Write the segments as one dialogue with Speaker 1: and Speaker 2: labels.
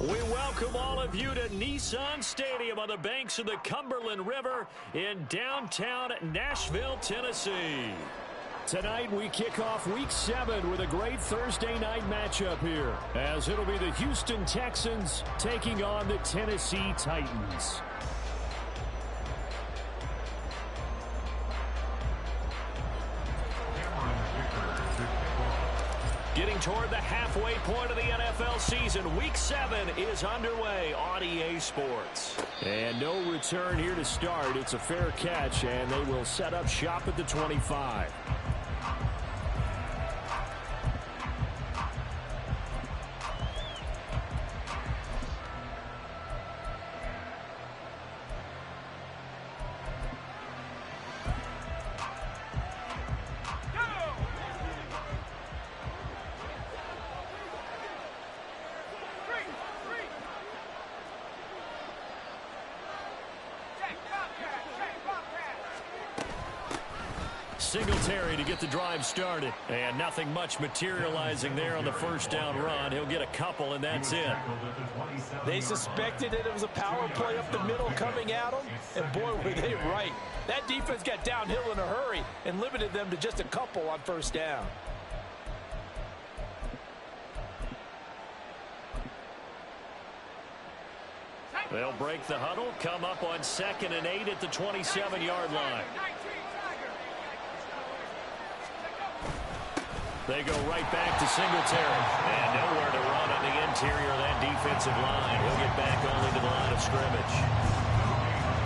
Speaker 1: We welcome all of you to Nissan Stadium on the banks of the Cumberland River in downtown Nashville, Tennessee. Tonight we kick off Week 7 with a great Thursday night matchup here, as it'll be the Houston Texans taking on the Tennessee Titans. Getting toward the halfway point of the NFL season, Week 7 is underway on EA Sports. And no return here to start. It's a fair catch, and they will set up shop at the 25. Singletary to get the drive started. And nothing much materializing there on the first down run. He'll get a couple, and that's it.
Speaker 2: They suspected that it was a power play up the middle coming at them, and boy, were they right. That defense got downhill in a hurry and limited them to just a couple on first down.
Speaker 1: They'll break the huddle, come up on 2nd and 8 at the 27-yard line. They go right back to Singletary. And nowhere to run on the interior of that defensive line. He'll get back only to the line of scrimmage.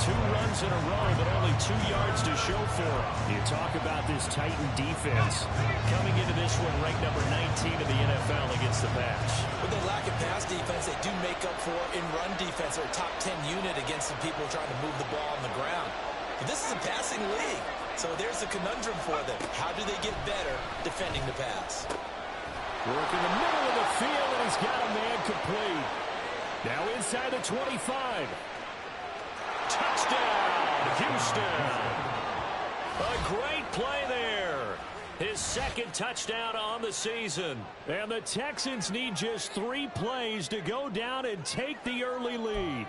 Speaker 1: 2 runs in a row, but only 2 yards to show for him. You talk about this Titan defense. Coming into this one, ranked number 19 in the NFL against the pass.
Speaker 2: When they lack a pass defense, they do make up for in run defense. They're a top 10 unit against the people trying to move the ball on the ground. But this is a passing league. So there's a conundrum for them. How do they get better defending the pass?
Speaker 1: Work in the middle of the field, and he's got a man complete. Now inside the 25. Touchdown, Houston. A great play there. His 2nd touchdown on the season. And the Texans need just 3 plays to go down and take the early lead.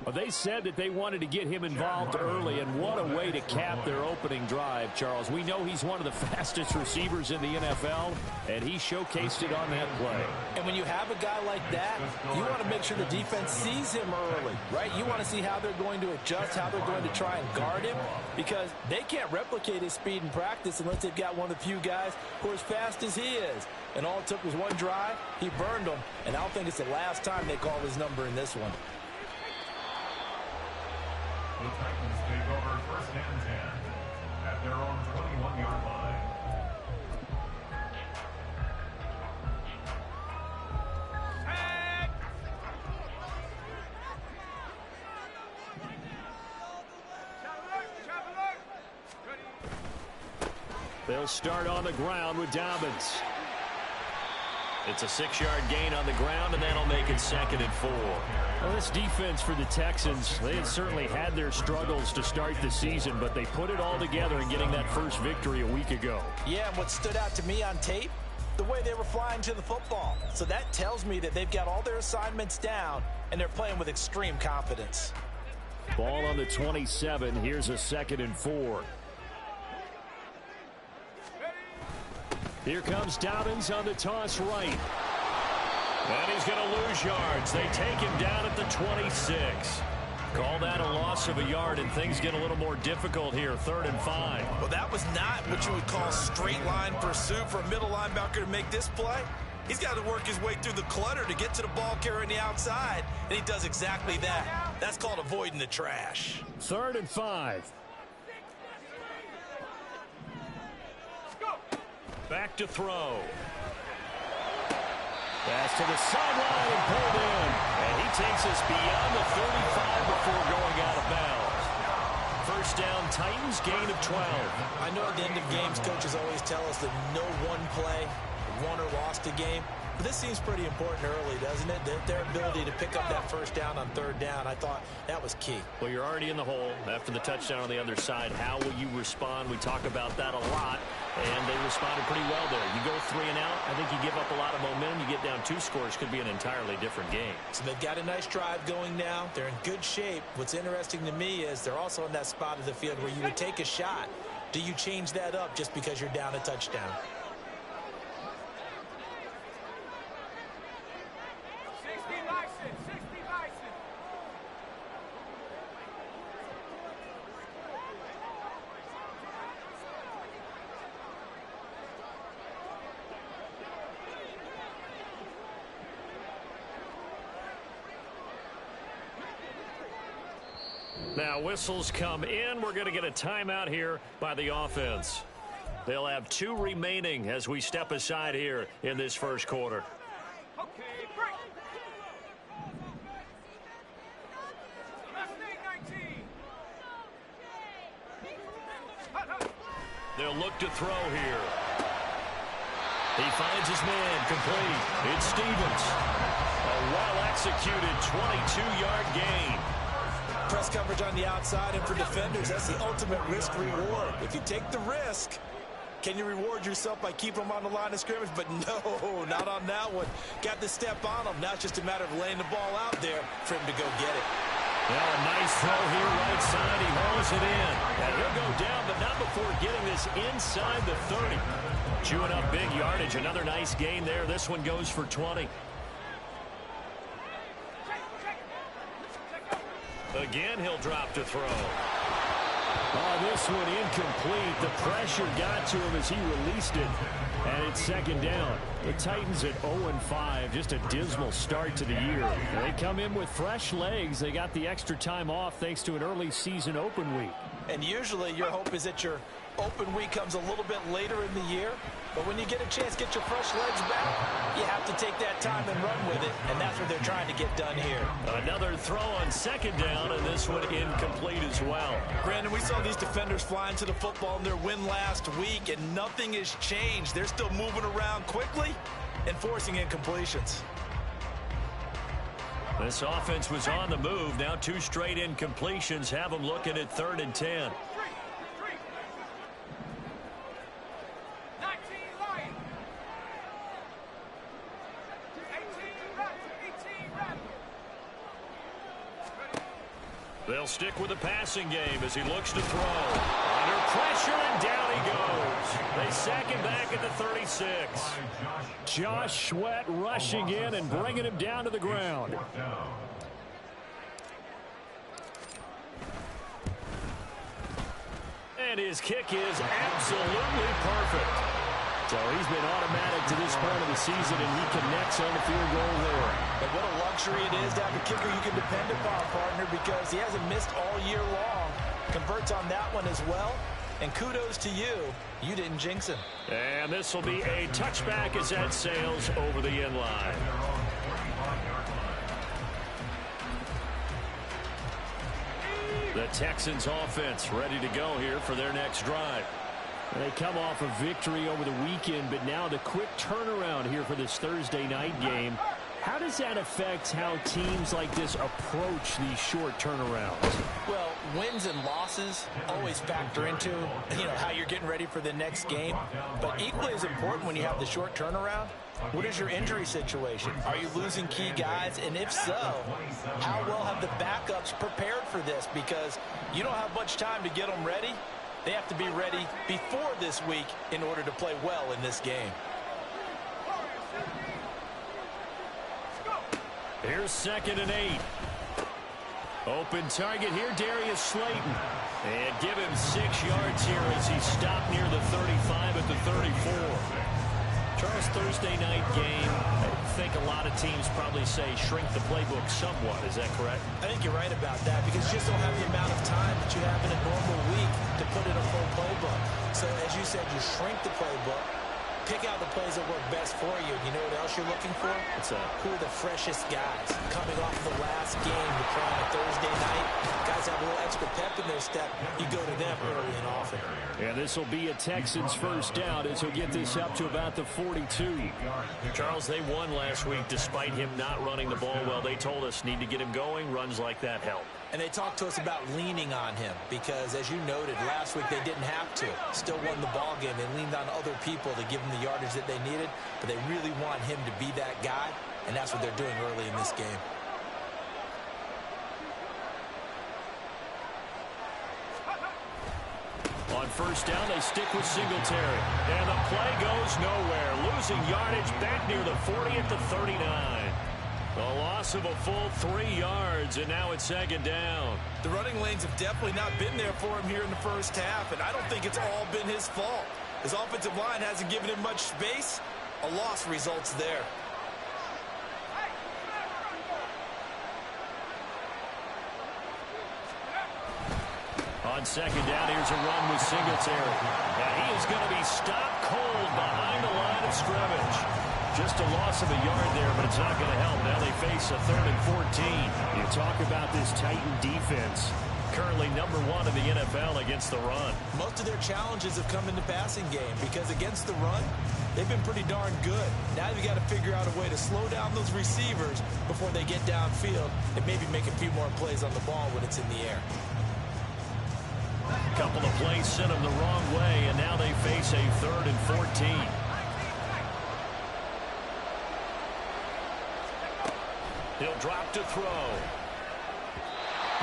Speaker 1: Well, they said that they wanted to get him involved early, and what a way to cap their opening drive, Charles. We know he's one of the fastest receivers in the NFL, and he showcased it on that play.
Speaker 2: And when you have a guy like that, you want to make sure the defense sees him early, right? You want to see how they're going to adjust, how they're going to try and guard him, because they can't replicate his speed in practice unless they've got one of the few guys who are as fast as he is. And all it took was one drive. He burned them, and I don't think it's the last time they call his number in this one.
Speaker 3: The Titans take over 1st and 10 at their own 21-yard line.
Speaker 1: They'll start on the ground with Dobbins. It's a 6-yard gain on the ground, and that'll make it 2nd and 4. Well, this defense for the Texans, they had certainly had their struggles to start the season, but they put it all together in getting that first victory a week ago.
Speaker 2: Yeah, and what stood out to me on tape, the way they were flying to the football. So that tells me that they've got all their assignments down, and they're playing with extreme confidence.
Speaker 1: Ball on the 27. Here's a 2nd and 4. Here comes Dobbins on the toss right. And he's going to lose yards. They take him down at the 26. Call that a loss of a yard, and things get a little more difficult here, 3rd and 5.
Speaker 2: Well, that was not what you would call straight line pursuit for a middle linebacker to make this play. He's got to work his way through the clutter to get to the ball carrier on the outside, and he does exactly that. That's called avoiding the trash.
Speaker 1: 3rd and 5. Back to throw. Pass to the sideline and pulled in. And he takes us beyond the 35 before going out of bounds. First down, Titans, gain of 12.
Speaker 2: I know at the end of games, coaches always tell us that no one play won or lost a game. But this seems pretty important early, doesn't it? Their ability to pick up that first down on third down, I thought that was key.
Speaker 1: Well, you're already in the hole after the touchdown on the other side. How will you respond? We talk about that a lot, and they responded pretty well there. You go 3 and out, I think you give up a lot of momentum. You get down 2 scores, could be an entirely different game.
Speaker 2: So they've got a nice drive going now. They're in good shape. What's interesting to me is they're also in that spot of the field where you would take a shot. Do you change that up just because you're down a touchdown?
Speaker 1: Now whistles come in. We're going to get a timeout here by the offense. They'll have 2 remaining as we step aside here in this first quarter. They'll look to throw here. He finds his man complete. It's Stevens. A well-executed 22-yard gain.
Speaker 2: Press coverage on the outside, and for defenders, that's the ultimate risk-reward. If you take the risk, can you reward yourself by keeping them on the line of scrimmage? But no, not on that one. Got to step on them. Now it's just a matter of laying the ball out there for him to go get it.
Speaker 1: Well, a nice throw here right side. He hauls it in. And he'll go down, but not before getting this inside the 30. Chewing up big yardage. Another nice gain there. This one goes for 20. Again, he'll drop to throw. Oh, this one incomplete. The pressure got to him as he released it. And it's second down. The Titans at 0-5. Just a dismal start to the year. They come in with fresh legs. They got the extra time off thanks to an early season open week.
Speaker 2: And usually your hope is that your open week comes a little bit later in the year. But when you get a chance to get your fresh legs back, you have to take that time and run with it. And that's what they're trying to get done here.
Speaker 1: Another throw on second down, and this one incomplete as well.
Speaker 2: Brandon, we saw these defenders flying to the football in their win last week, and nothing has changed. They're still moving around quickly and forcing incompletions.
Speaker 1: This offense was on the move. Now 2 straight incompletions have them looking at 3rd and 10. They'll stick with the passing game as he looks to throw. Under pressure, and down he goes. They sack him back at the 36. Josh Sweat rushing in and bringing him down to the ground. And his kick is absolutely perfect. So he's been automatic to this point of the season, and he connects on the field goal there.
Speaker 2: But what a luxury it is to have a kicker you can depend upon, partner, because he hasn't missed all year long. Converts on that one as well. And kudos to you. You didn't jinx him.
Speaker 1: And this will be a touchback as that sails over the end line. The Texans offense ready to go here for their next drive. They come off a victory over the weekend, but now the quick turnaround here for this Thursday night game. How does that affect how teams like this approach these short turnarounds?
Speaker 2: Well, wins and losses always factor into, how you're getting ready for the next game. But equally as important when you have the short turnaround, what is your injury situation? Are you losing key guys? And if so, how well have the backups prepared for this? Because you don't have much time to get them ready. They have to be ready before this week in order to play well in this game.
Speaker 1: Here's 2nd and 8. Open target here, Darius Slayton. And give him 6 yards here as he stopped near the 35 at the 34. Charles, Thursday night game, I think a lot of teams probably say shrink the playbook somewhat. Is that correct?
Speaker 2: I think you're right about that because you just don't have the amount of time that you have in a normal week to put in a full playbook. So as you said, you shrink the playbook. Pick out the plays that work best for you. You know what else you're looking for?
Speaker 1: What's that?
Speaker 2: Who are the freshest guys? Coming off the last game, you're playing a Thursday night. Guys have a little extra pep in their step. You go to them early and often.
Speaker 1: And this will be a Texans first down as he'll get this up to about the 42. Charles, they won last week despite him not running the ball well. They told us need to get him going. Runs like that help.
Speaker 2: And they talked to us about leaning on him because, as you noted, last week they didn't have to. Still won the ball game. They leaned on other people to give them the yardage that they needed, but they really want him to be that guy, and that's what they're doing early in this game.
Speaker 1: On first down, they stick with Singletary. And the play goes nowhere. Losing yardage back near the 40 at the 39. A loss of a full 3 yards, and now it's second down.
Speaker 2: The running lanes have definitely not been there for him here in the first half, and I don't think it's all been his fault. His offensive line hasn't given him much space. A loss results there.
Speaker 1: On second down, here's a run with Singletary. And he is going to be stopped cold behind the line of scrimmage. Just a loss of a yard there, but it's not going to help. Now they face a 3rd and 14. You talk about this Titan defense. Currently number 1 in the NFL against the run.
Speaker 2: Most of their challenges have come in the passing game because against the run, they've been pretty darn good. Now you've got to figure out a way to slow down those receivers before they get downfield and maybe make a few more plays on the ball when it's in the air.
Speaker 1: A couple of plays sent them the wrong way, and now they face a 3rd and 14. He'll drop to throw.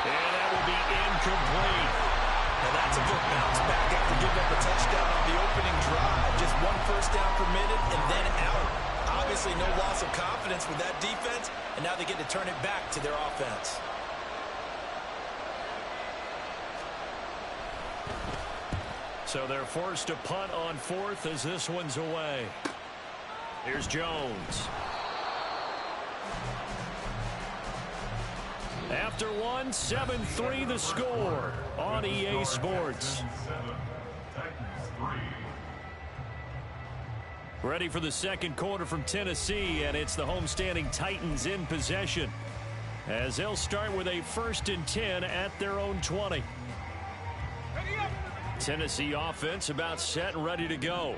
Speaker 1: And that will be incomplete.
Speaker 2: Now that's a good bounce back after giving up a touchdown on the opening drive. Just 1 first down permitted and then out. Obviously no loss of confidence with that defense, and now they get to turn it back to their offense.
Speaker 1: So they're forced to punt on 4th as this one's away. Here's Jones. After one, 7-3 the score on EA Sports. Ready for the second quarter from Tennessee, and it's the homestanding Titans in possession as they'll start with a 1st and 10 at their own 20. Tennessee offense about set and ready to go.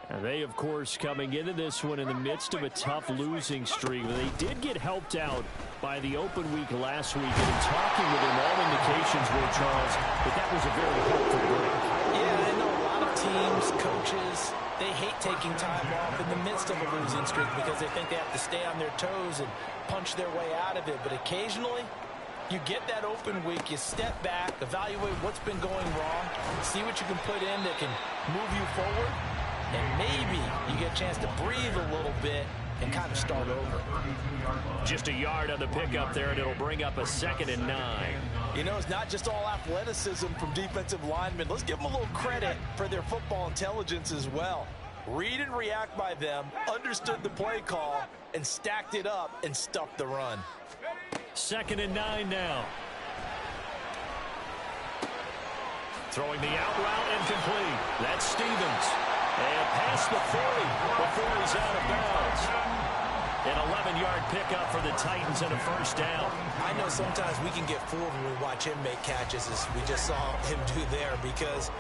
Speaker 1: And they, of course, coming into this one in the midst of a tough losing streak. They did get helped out by the open week last week. And in talking with him, all indications were, Charles, that was a very helpful break.
Speaker 2: Yeah, I know a lot of teams, coaches, they hate taking time off in the midst of a losing streak because they think they have to stay on their toes and punch their way out of it. But occasionally, you get that open week, you step back, evaluate what's been going wrong, see what you can put in that can move you forward, and maybe you get a chance to breathe a little bit and kind of start over.
Speaker 1: Just a yard on the pickup there, and it'll bring up a 2nd and 9.
Speaker 2: You know, it's not just all athleticism from defensive linemen. Let's give them a little credit for their football intelligence as well. Read and react by them, understood the play call, and stacked it up and stuffed the run.
Speaker 1: 2nd and 9 now. Throwing the out route incomplete. That's Stevens. And past the 40 before he's out of bounds. An 11-yard pickup for the Titans and a first down.
Speaker 2: I know sometimes we can get fooled when we watch him make catches as we just saw him do there because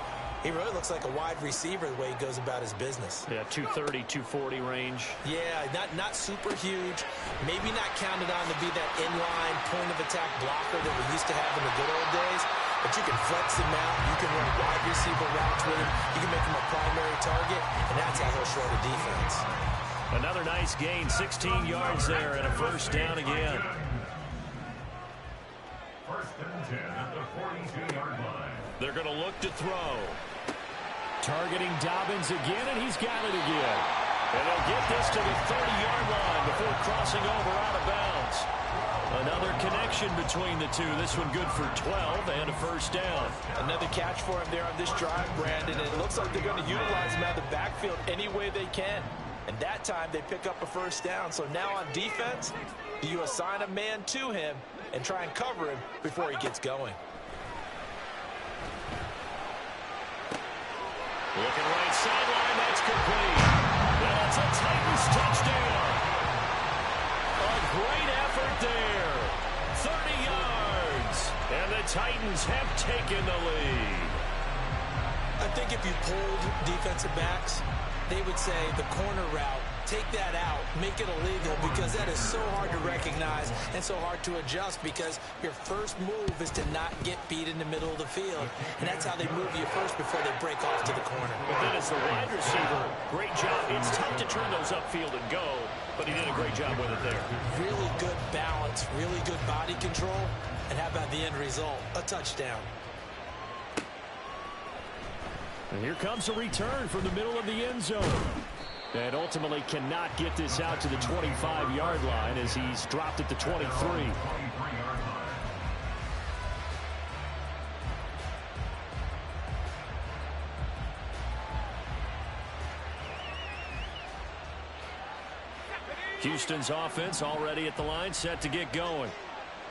Speaker 2: he really looks like a wide receiver the way he goes about his business.
Speaker 1: Yeah, 230, 240 range.
Speaker 2: Yeah, not super huge. Maybe not counted on to be that inline point-of-attack blocker that we used to have in the good old days. But you can flex him out. You can run wide receiver routes with him. You can make him a primary target, and that's how he'll short a defense.
Speaker 1: Another nice gain, 16 yards there, and a first down again.
Speaker 3: 1st and 10 at the 42-yard line.
Speaker 1: They're going to look to throw. Targeting Dobbins again, and he's got it again. And they'll get this to the 30-yard line before crossing over out of bounds. Another connection between the two. This one good for 12 and a first down.
Speaker 2: Another catch for him there on this drive, Brandon. And it looks like they're going to utilize him out of the backfield any way they can. And that time they pick up a first down. So now on defense, do you assign a man to him and try and cover him before he gets going?
Speaker 1: Looking right sideline, that's complete. It's a Titans touchdown. A great effort there. 30 yards. And the Titans have taken the lead.
Speaker 2: I think if you polled defensive backs, they would say the corner route, take that out, make it illegal, because that is so hard to recognize and so hard to adjust, because your first move is to not get beat in the middle of the field, and that's how they move you first before they break off to the corner.
Speaker 1: But then as the wide receiver, great job. It's tough to turn those upfield and go, but he did a great job with it there.
Speaker 2: Really good balance, really good body control, and how about the end result? A touchdown.
Speaker 1: And here comes a return from the middle of the end zone. And ultimately cannot get this out to the 25-yard line as he's dropped at the 23. Houston's offense already at the line, set to get going.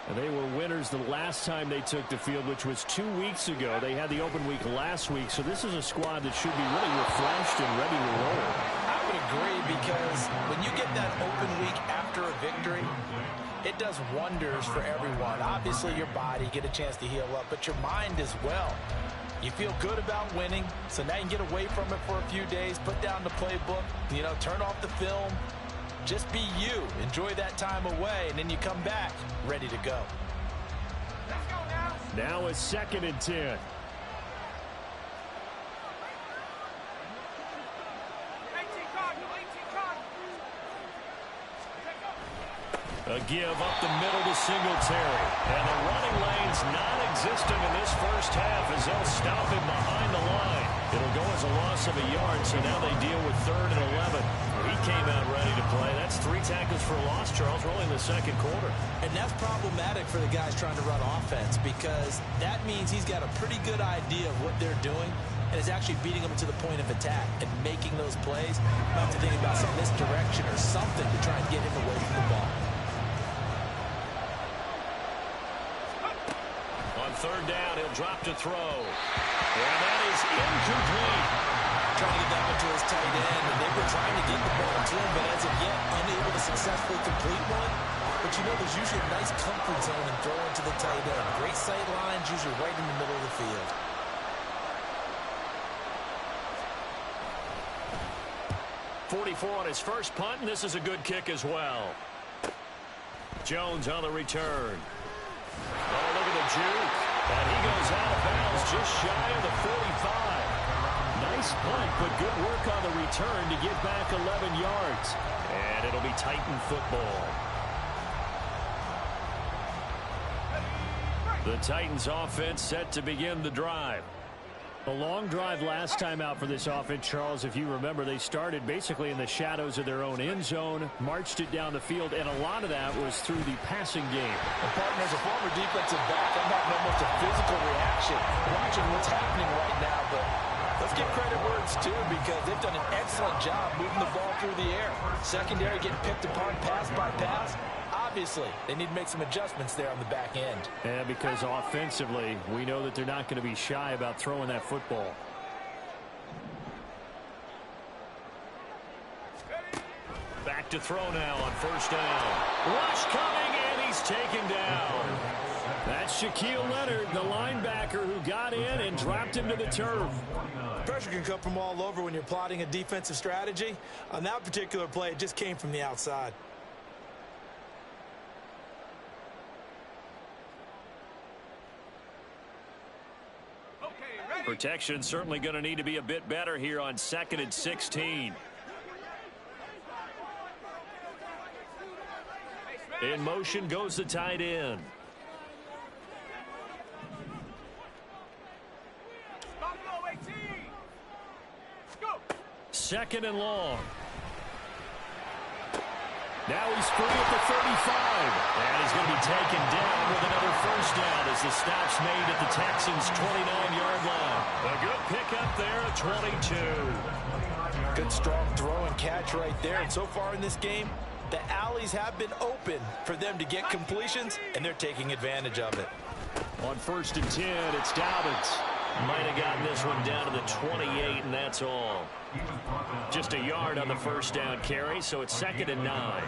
Speaker 1: And they were winners the last time they took the field, which was 2 weeks ago. They had the open week last week, so this is a squad that should be really refreshed and ready to roll.
Speaker 2: I would agree, because when you get that open week after a victory, it does wonders for everyone. Obviously, your body, get a chance to heal up, but your mind as well. You feel good about winning, so now you can get away from it for a few days, put down the playbook, turn off the film. Just be you. Enjoy that time away, and then you come back ready to go.
Speaker 1: Now a 2nd and 10. A give up the middle to Singletary. And the running lane's non-existent in this first half as they'll stop him behind the line. It'll go as a loss of a yard, so now they deal with 3rd and 11. He came out ready to play. That's 3 tackles for a loss, Charles, rolling the second quarter.
Speaker 2: And that's problematic for the guys trying to run offense, because that means he's got a pretty good idea of what they're doing and is actually beating them to the point of attack and making those plays. You have to think about some misdirection or something to try and get him away from the ball.
Speaker 1: On 3rd down, he'll drop to throw. And that is incomplete.
Speaker 2: Trying to get that one to his tight end, and they were trying to get the ball to him, but as of yet, unable to successfully complete one. But there's usually a nice comfort zone in throwing to the tight end. Great sight lines, usually right in the middle of the field. .44 on his first punt, and this is a good kick as well.
Speaker 1: Jones on the return. Oh, look at the juke. And he goes out of bounds just shy of the 45. Nice punt, but good work on the return to get back 11 yards. And it'll be Titan football. The Titans offense set to begin the drive. A long drive last time out for this offense, Charles. If you remember, they started basically in the shadows of their own end zone, marched it down the field, and a lot of that was through the passing game.
Speaker 2: And partner, as a former defensive back, I'm having almost a physical reaction watching what's happening right now, but let's give credit where it's due, because they've done an excellent job moving the ball through the air. Secondary getting picked apart pass by pass. Obviously, they need to make some adjustments there on the back end.
Speaker 1: And because offensively, we know that they're not going to be shy about throwing that football. Back to throw now on 1st down. Rush coming, and he's taken down. That's Shaquille Leonard, the linebacker, who got in and dropped him to the turf.
Speaker 2: Pressure can come from all over when you're plotting a defensive strategy. On that particular play, it just came from the outside.
Speaker 1: Protection certainly going to need to be a bit better here on 2nd and 16. In motion goes the tight end. Second and long. Now he's free at the 35. And he's going to be taken down with another 1st down as the stop's made at the Texans' 29-yard line. A good pickup there at 22.
Speaker 2: Good strong throw and catch right there. And so far in this game, the alleys have been open for them to get completions, and they're taking advantage of it.
Speaker 1: On 1st and 10, it's Dobbins. Might have gotten this one down to the 28, and that's all. Just a yard on the first down carry, so it's 2nd and 9.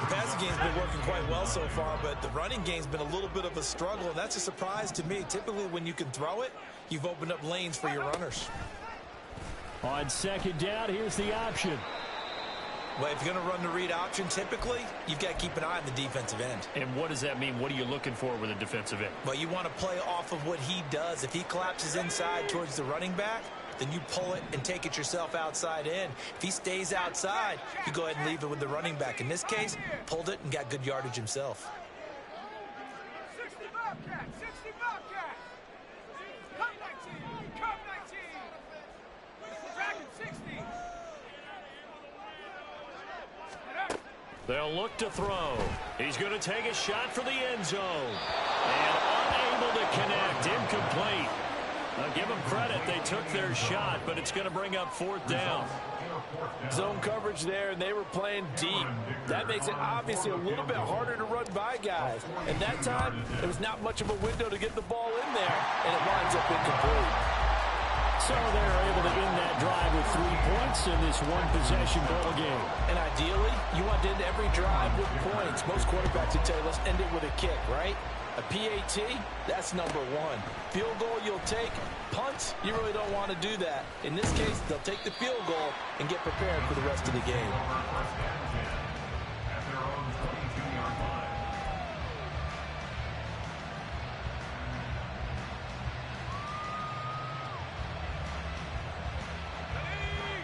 Speaker 2: The passing game's been working quite well so far, but the running game's been a little bit of a struggle, and that's a surprise to me. Typically, when you can throw it, you've opened up lanes for your runners.
Speaker 1: On 2nd down, here's the option.
Speaker 2: Well, if you're going to run the read option, typically, you've got to keep an eye on the defensive end.
Speaker 1: And what does that mean? What are you looking for with a defensive end?
Speaker 2: Well, you want to play off of what he does. If he collapses inside towards the running back, then you pull it and take it yourself outside in. If he stays outside, you go ahead and leave it with the running back. In this case, pulled it and got good yardage himself.
Speaker 4: 60 Bobcat, 60 Bobcat. Come 19, come 19. Dragon 60.
Speaker 1: They'll look to throw. He's going to take a shot for the end zone. And unable to connect. Incomplete. I'll give them credit. They took their shot, but it's going to bring up 4th down.
Speaker 2: Zone coverage there, and they were playing deep. That makes it obviously a little bit harder to run by guys. And that time, there was not much of a window to get the ball in there, and it winds up incomplete.
Speaker 1: So they're able to end that drive with 3 points in this one-possession ball game.
Speaker 2: And ideally, you want to end every drive with points. Most quarterbacks would tell you, let's end it with a kick, right? A PAT, that's number 1. Field goal you'll take. Punts, you really don't want to do that. In this case, they'll take the field goal and get prepared for the rest of the game.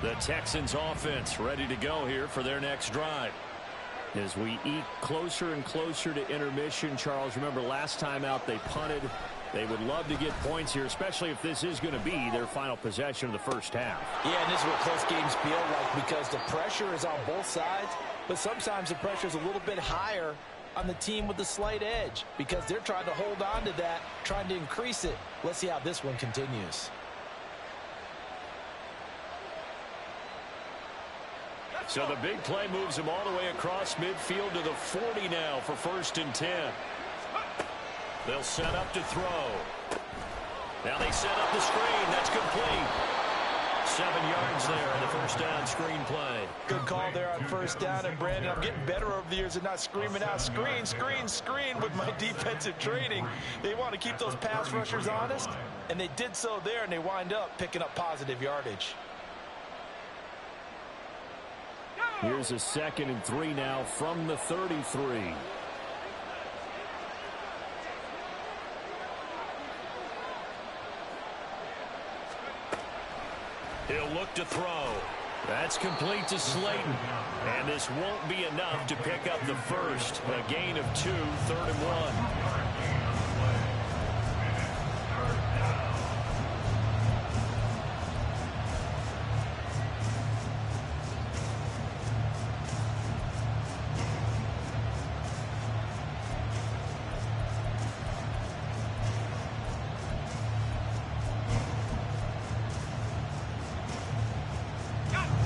Speaker 1: The Texans offense ready to go here for their next drive. As we eat closer and closer to intermission, Charles, remember last time out they punted. They would love to get points here, especially if this is going to be their final possession of the first half.
Speaker 2: Yeah, and this is what close games feel like because the pressure is on both sides, but sometimes the pressure is a little bit higher on the team with the slight edge because they're trying to hold on to that, trying to increase it. Let's see how this one continues.
Speaker 1: So the big play moves him all the way across midfield to the 40 now for 1st and 10. They'll set up to throw. Now they set up the screen. That's complete. 7 yards there in the first down screen play.
Speaker 2: Good call there on first down. And, Brandon, I'm getting better over the years at not screaming out, screen, screen, screen with my defensive training. They want to keep those pass rushers honest, and they did so there, and they wind up picking up positive yardage.
Speaker 1: Here's a 2nd and 3 now from the 33. He'll look to throw. That's complete to Slayton. And this won't be enough to pick up the first. A gain of 2, 3rd and 1.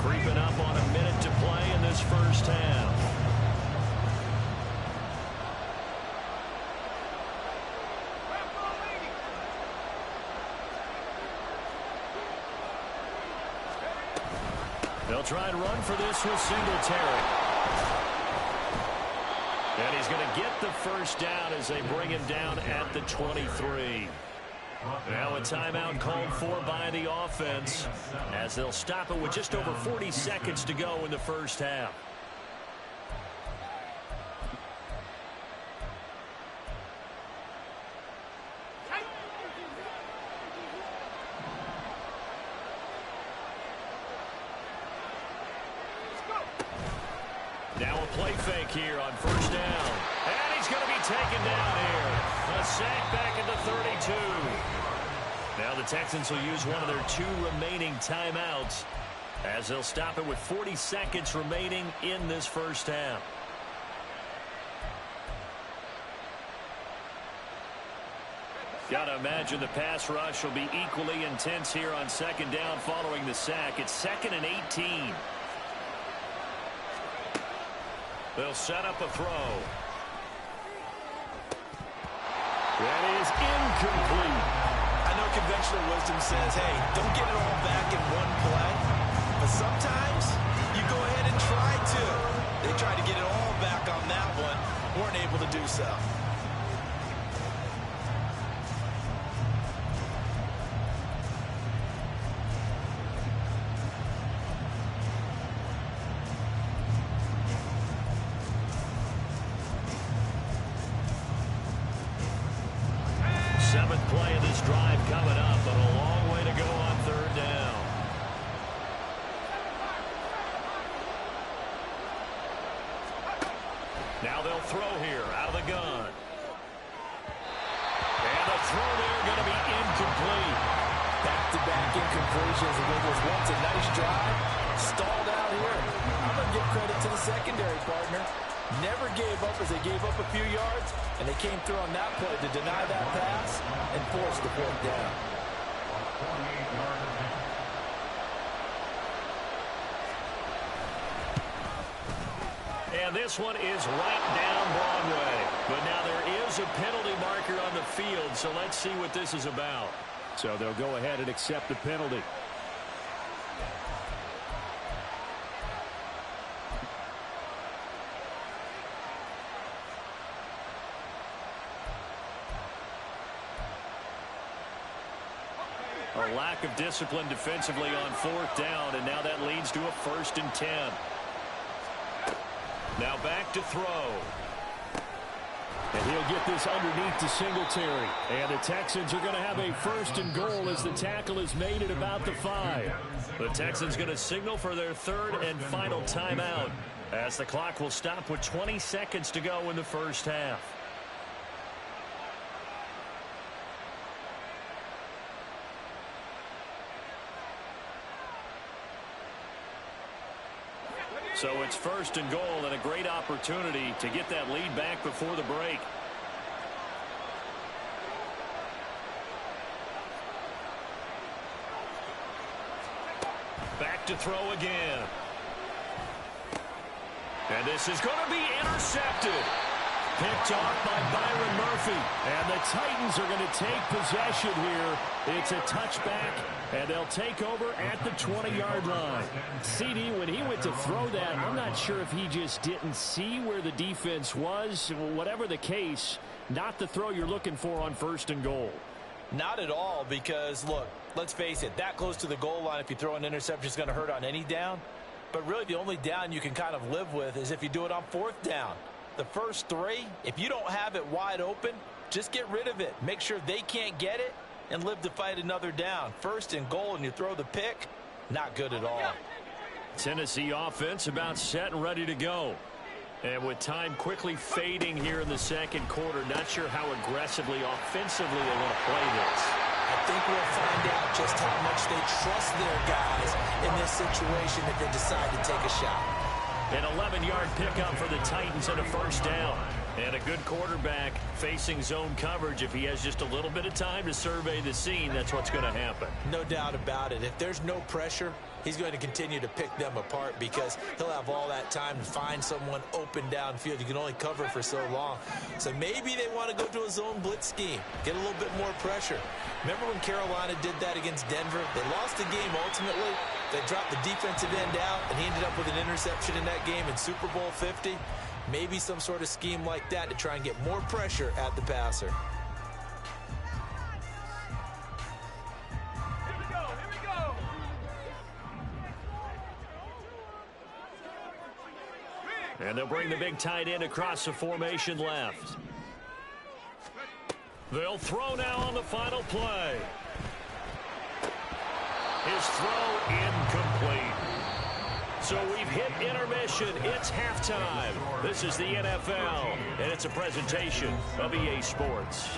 Speaker 1: Creeping up on a minute to play in this first half. They'll try and run for this with Singletary. And he's going to get the first down as they bring him down at the 23. Now a timeout called for by the offense as they'll stop it with just over 40 seconds to go in the first half. Now a play fake here on first down. And he's going to be taken down here. A sack back at the 32. Now the Texans will use one of their 2 remaining timeouts as they'll stop it with 40 seconds remaining in this first half. Gotta imagine the pass rush will be equally intense here on 2nd down following the sack. It's 2nd and 18. They'll set up a throw. That is incomplete.
Speaker 2: I know conventional wisdom says, hey, don't get it all back in one play. But sometimes you go ahead and try to. They tried to get it all back on that one, weren't able to do so.
Speaker 1: Seventh play of this drive coming up, but a long way to go on third down. Now they'll throw here out of the gun. And the throw there going to be incomplete.
Speaker 2: Back-to-back incompletions. It was once a nice drive. Stalled out here. I'm going to give credit to the secondary partner. Never gave up as they gave up a few yards, and they came through on that play to deny that pass and force the fourth down.
Speaker 3: 28-yard attempt.
Speaker 1: And this one is right down Broadway. But now there is a penalty marker on the field, so let's see what this is about. So they'll go ahead and accept the penalty. A lack of discipline defensively on fourth down, and now that leads to a 1st and 10. Now back to throw. And he'll get this underneath to Singletary. And the Texans are going to have a 1st and goal as the tackle is made at about the 5. The Texans going to signal for their 3rd and final timeout as the clock will stop with 20 seconds to go in the first half. So it's 1st and goal and a great opportunity to get that lead back before the break. Back to throw again. And this is going to be intercepted. Picked off by Byron Murphy. And the Titans are going to take possession here. It's a touchback, and they'll take over at the 20-yard line. CD, when he went to throw that, I'm not sure if he just didn't see where the defense was. Whatever the case, not the throw you're looking for on 1st and goal.
Speaker 2: Not at all, because, look, let's face it, that close to the goal line, if you throw an interception, is going to hurt on any down. But really, the only down you can kind of live with is if you do it on 4th down. The first 3, if you don't have it wide open, just get rid of it. Make sure they can't get it and live to fight another down. 1st and goal, and you throw the pick, not good at all.
Speaker 1: Tennessee offense about set and ready to go. And with time quickly fading here in the second quarter, not sure how aggressively, offensively they want to play this.
Speaker 2: I think we'll find out just how much they trust their guys in this situation if they decide to take a shot.
Speaker 1: An 11-yard pickup for the Titans and a 1st down. And a good quarterback facing zone coverage. If he has just a little bit of time to survey the scene, that's what's going to happen.
Speaker 2: No doubt about it. If there's no pressure, he's going to continue to pick them apart because he'll have all that time to find someone open downfield. You can only cover for so long. So maybe they want to go to a zone blitz scheme, get a little bit more pressure. Remember when Carolina did that against Denver? They lost the game ultimately. They dropped the defensive end out, and he ended up with an interception in that game in Super Bowl 50. Maybe some sort of scheme like that to try and get more pressure at the passer.
Speaker 4: Here we go, here we go.
Speaker 1: And they'll bring the big tight end across the formation left. They'll throw now on the final play. His throw incomplete. So we've hit intermission. It's halftime. This is the NFL, and it's a presentation of EA Sports.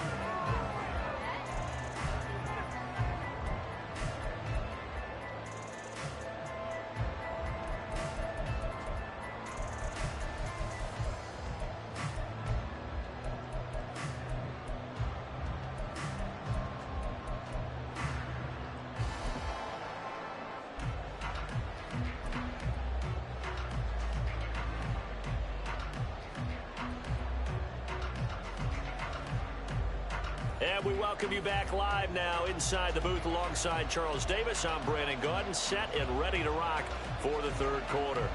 Speaker 1: And we welcome you back live now inside the booth alongside Charles Davis. I'm Brandon Gaudin, set and ready to rock for the third quarter.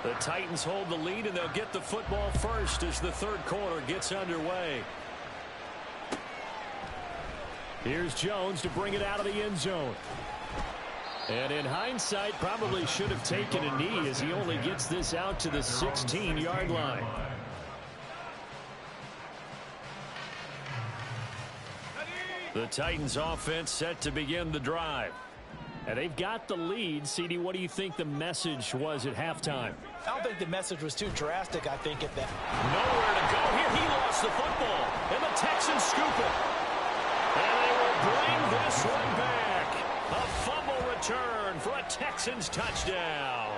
Speaker 1: The Titans hold the lead, and they'll get the football first as the third quarter gets underway. Here's Jones to bring it out of the end zone. And in hindsight, probably should have taken a knee as he only gets this out to the 16-yard line. The Titans offense set to begin the drive. And they've got the lead. CD, what do you think the message was at halftime?
Speaker 2: I don't think the message was too drastic, I think, at that.
Speaker 1: Nowhere to go here. He lost the football. And the Texans scoop it. And they will bring this one back. A fumble return for a Texans touchdown.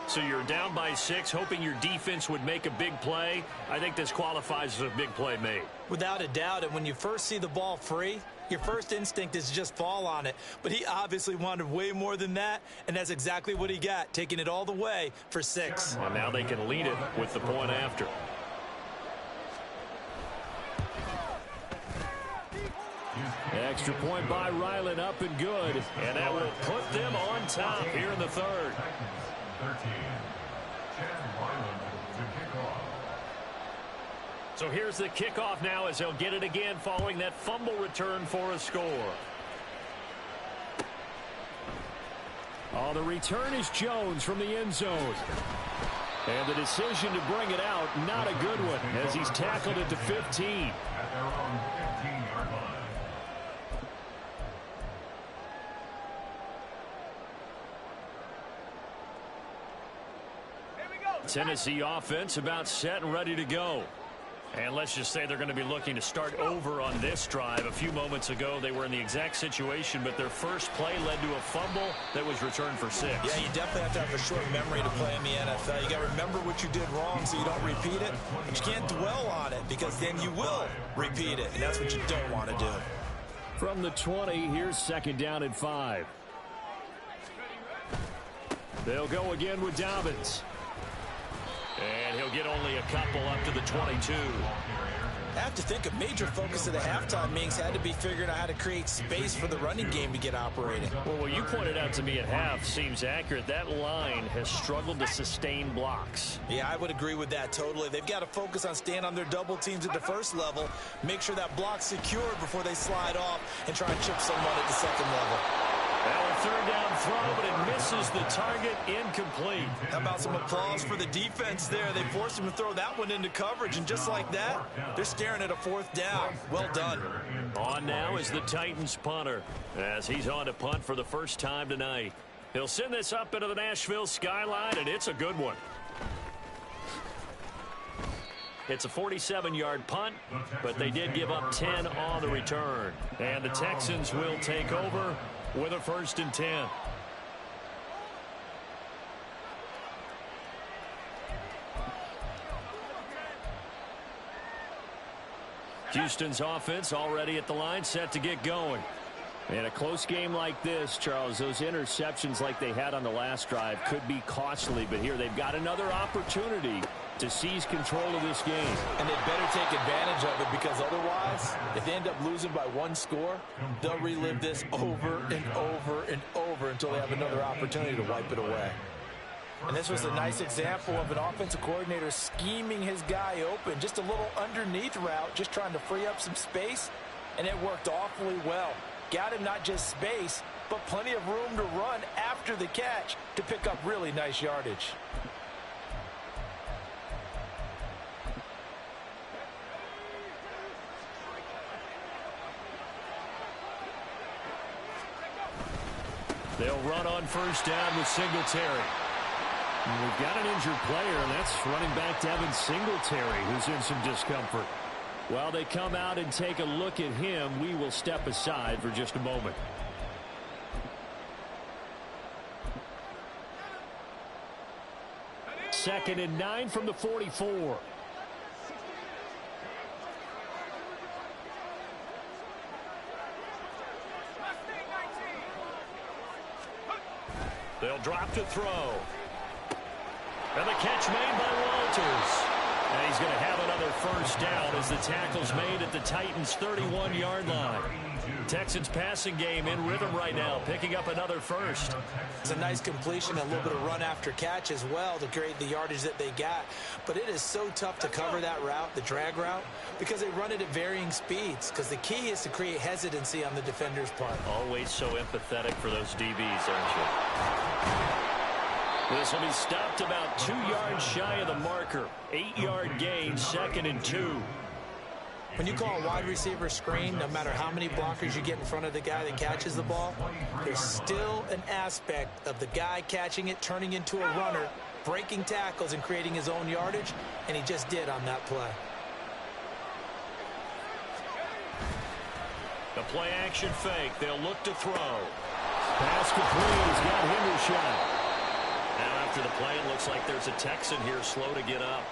Speaker 1: So you're down by 6, hoping your defense would make a big play. I think this qualifies as a big play made.
Speaker 2: Without a doubt, and when you first see the ball free, your first instinct is to just fall on it. But he obviously wanted way more than that, and that's exactly what he got, taking it all the way for 6.
Speaker 1: And now they can lead it with the point after. Extra point by Ryland, up and good. And that will put them on top here in the third.
Speaker 3: 13. Chad Ryland to kick off.
Speaker 1: So here's the kickoff now as they'll get it again following that fumble return for a score. Oh, the return is Jones from the end zone. And the decision to bring it out, not a good one, as he's tackled it to 15.
Speaker 3: At their own 15-yard line.
Speaker 1: Tennessee offense about set and ready to go. And let's just say they're going to be looking to start over on this drive. A few moments ago, they were in the exact situation, but their first play led to a fumble that was returned for 6.
Speaker 2: Yeah, you definitely have to have a short memory to play in the NFL. You got to remember what you did wrong so you don't repeat it. But you can't dwell on it because then you will repeat it, and that's what you don't want to do.
Speaker 1: From the 20, here's second down and 5. They'll go again with Dobbins. And he'll get only a couple up to the 22.
Speaker 2: I have to think a major focus of the halftime meetings had to be figuring out how to create space for the running game to get operating.
Speaker 1: Well, what you pointed out to me at half seems accurate. That line has struggled to sustain blocks.
Speaker 2: Yeah, I would agree with that totally. They've got to focus on staying on their double teams at the first level, make sure that block's secured before they slide off and try and chip someone at the second level.
Speaker 1: Now a third down throw, but it misses the target, incomplete.
Speaker 2: How about some applause for the defense there? They forced him to throw that one into coverage, and just like that, they're staring at a fourth down. Well done.
Speaker 1: On now is the Titans punter, as he's on to punt for the first time tonight. He'll send this up into the Nashville skyline, and it's a good one. It's a 47-yard punt, but they did give up 10 on the return. And the Texans will take over with a 1st and 10. Houston's offense already at the line, set to get going. In a close game like this, Charles, those interceptions like they had on the last drive could be costly, but here they've got another opportunity to seize control of this game.
Speaker 2: And they better take advantage of it, because otherwise, if they end up losing by 1 score, they'll relive this over and over and over until they have another opportunity to wipe it away. And this was a nice example of an offensive coordinator scheming his guy open, just a little underneath route, just trying to free up some space, and it worked awfully well. Got him not just space, but plenty of room to run after the catch to pick up really nice yardage.
Speaker 1: They'll run on first down with Singletary. And we've got an injured player, and that's running back Devin Singletary, who's in some discomfort. While they come out and take a look at him, we will step aside for just a moment. Second and 9 from the 44. They'll drop to throw. And the catch made by Walters. And he's going to have another first down as the tackle's made at the Titans' 31-yard line. Texans passing game in rhythm right now, picking up another first.
Speaker 2: It's a nice completion, a little bit of run after catch as well to create the yardage that they got. But it is so tough to cover that route, the drag route, because they run it at varying speeds. Because the key is to create hesitancy on the defender's part.
Speaker 1: Always so empathetic for those DBs, aren't you? This will be stopped about 2 yards shy of the marker. 8-yard gain, 2nd and 2.
Speaker 2: When you call a wide receiver screen, no matter how many blockers you get in front of the guy that catches the ball, there's still an aspect of the guy catching it, turning into a runner, breaking tackles and creating his own yardage, and he just did on that play.
Speaker 1: The play action fake. They'll look to throw. Pass complete. He's got Hendershot. Now after the play, it looks like there's a Texan here slow to get up.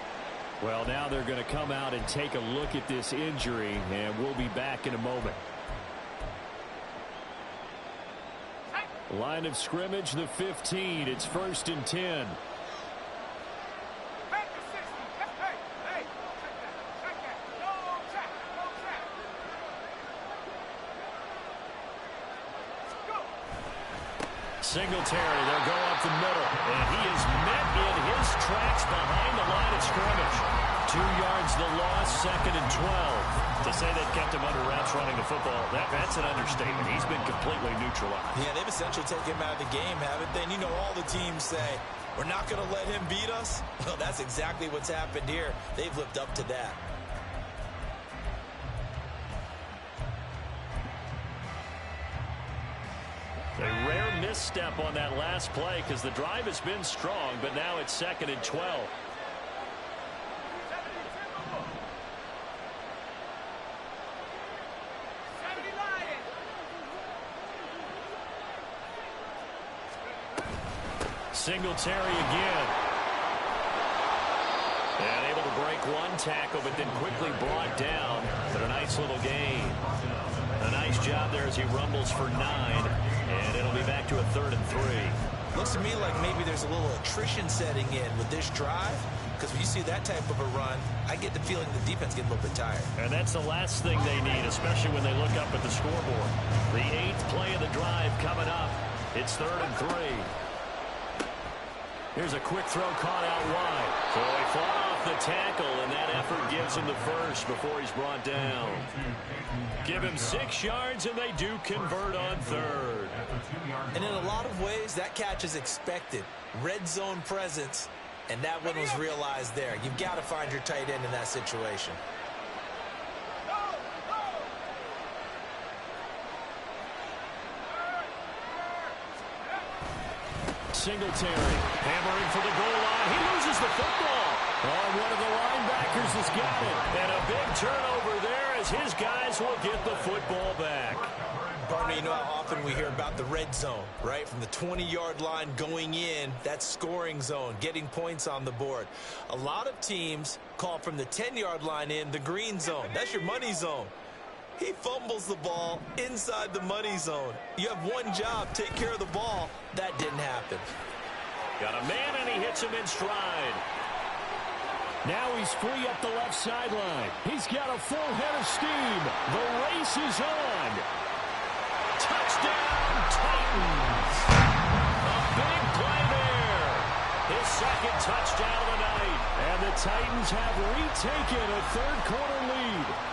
Speaker 5: Well, now they're going to come out and take a look at this injury, and we'll be back in a moment. Line of scrimmage, the 15. It's 1st and 10.
Speaker 1: Singletary, they'll go up the middle, and he is met in his tracks behind the line of scrimmage. 2 yards the loss, 2nd and 12. To say they've kept him under wraps running the football, that's an understatement. He's been completely neutralized.
Speaker 2: Yeah, they've essentially taken him out of the game, haven't they? And you know all the teams say, we're not going to let him beat us. Well, that's exactly what's happened here. They've lived up to that.
Speaker 1: A rare misstep on that last play because the drive has been strong, but now it's 2nd and 12. Singletary again. And able to break one tackle, but then quickly brought down. But a nice little gain. A nice job there as he rumbles for 9. And it'll be back to a 3rd and 3.
Speaker 2: Looks to me like maybe there's a little attrition setting in with this drive. Because when you see that type of a run, I get the feeling the defense gets a little bit tired.
Speaker 1: And that's the last thing they need, especially when they look up at the scoreboard. The 8th play of the drive coming up. It's 3rd and 3. Here's a quick throw caught out wide. So he fought off the tackle, and that effort gives him the first before he's brought down. Give him 6 yards, and they do convert on 3rd.
Speaker 2: And in a lot of ways, that catch is expected. Red zone presence, and that one was realized there. You've got to find your tight end in that situation.
Speaker 1: Singletary hammering for the goal line. He loses the football. Oh, one of the linebackers has got it. And a big turnover there as his guys will get the football back.
Speaker 2: Partner, you know how often we hear about the red zone, right? From the 20-yard line going in, that's scoring zone, getting points on the board. A lot of teams call from the 10-yard line in the green zone. That's your money zone. He fumbles the ball inside the money zone. You have one job, take care of the ball. That didn't happen.
Speaker 1: Got a man, and he hits him in stride.
Speaker 5: Now he's free up the left sideline. He's got a full head of steam. The race is on.
Speaker 1: Touchdown, Titans. A big play there. His 2nd touchdown of the night.
Speaker 5: And the Titans have retaken a third-quarter lead.